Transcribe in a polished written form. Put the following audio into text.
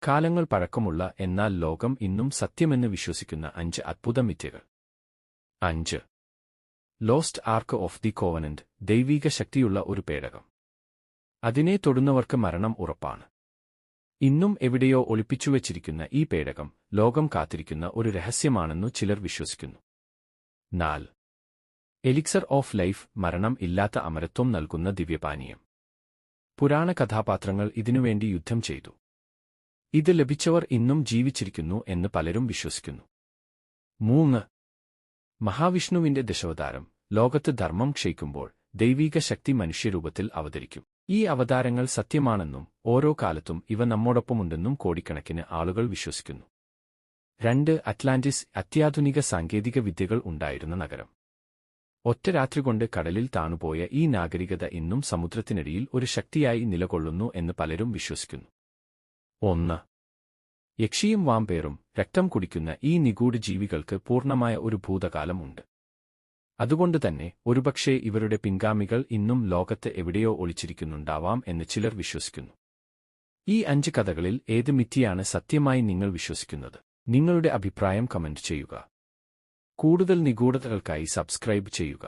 കാലങ്ങൾ പഴക്കമുള്ള എന്നാൽ ലോകം ഇന്നും സത്യമെന്ന് വിശ്വസിക്കുന്ന 5 അത്ഭുത മിഥ്യകൾ. 5. Lost arc of the covenant, ദൈവീക ശക്തിയുള്ള ഒരു പേടകം. അതിനെ തൊടുന്നവർക്ക് മരണം ഉറപ്പാണ്. ഇന്നും എവിടെയോ ഒളിപ്പിച്ചുവച്ചിരിക്കുന്ന ഈ പേടകം ലോകം കാത്തിരിക്കുന്ന ഒരു രഹസ്യമാണെന്നു ചിലർ വിശ്വസിക്കുന്നു. 4. എലിക്സർ ഓഫ് ലൈഫ്, മരണം ഇല്ലാത്ത അമരത്വം നൽകുന്ന ദിവ്യപാനീയം. പുരാണ കഥാപാത്രങ്ങൾ ഇതിനുവേണ്ടി യുദ്ധം ചെയ്തു. ഇത് ലഭിച്ചവർ ഇന്നും ജീവിച്ചിരിക്കുന്നു എന്ന് പലരും വിശ്വസിക്കുന്നു. 3. മഹാവിഷ്ണുവിന്റെ ദശാവതാരം, ലോകത്ത് ധർമ്മം ക്ഷയിക്കുമ്പോൾ ദൈവീക ശക്തി മനുഷ്യരൂപത്തിൽ അവതരിക്കും. ഈ അവതാരങ്ങൾ സത്യമാണെന്നും ഓരോ കാലത്തും ഇവ നമ്മോടൊപ്പമുണ്ടെന്നും കോടിക്കണക്കിന് ആളുകൾ വിശ്വസിക്കുന്നു. 2. അറ്റ്ലാന്റിസ്, അത്യാധുനിക സാങ്കേതിക വിദ്യകൾ ഉണ്ടായിരുന്ന നഗരം. ഒറ്റ രാത്രി കൊണ്ട് കടലിൽ താണുപോയ ഈ നാഗരികത ഇന്നും സമുദ്രത്തിനടിയിൽ ഒരു ശക്തിയായി നിലകൊള്ളുന്നു എന്ന് പലരും വിശ്വസിക്കുന്നു. 1. യക്ഷിയും വാമ്പേറും, രക്തം കുടിക്കുന്ന ഈ നിഗൂഢ ജീവികൾക്ക് പൂർണ്ണമായ ഒരു ഭൂതകാലം ഉണ്ട്. അതുകൊണ്ടുതന്നെ ഒരുപക്ഷേ ഇവരുടെ പിൻഗാമികൾ ഇന്നും ലോകത്ത് എവിടെയോ ഒളിച്ചിരിക്കുന്നുണ്ടാവാം എന്ന് ചിലർ വിശ്വസിക്കുന്നു. ഈ 5 കഥകളിൽ ഏത് മിഥ്യയാണ് സത്യമായി നിങ്ങൾ വിശ്വസിക്കുന്നത്? നിങ്ങളുടെ അഭിപ്രായം കമന്റ് ചെയ്യുക. കൂടുതൽ നിഗൂഢതകൾക്കായി സബ്സ്ക്രൈബ് ചെയ്യുക.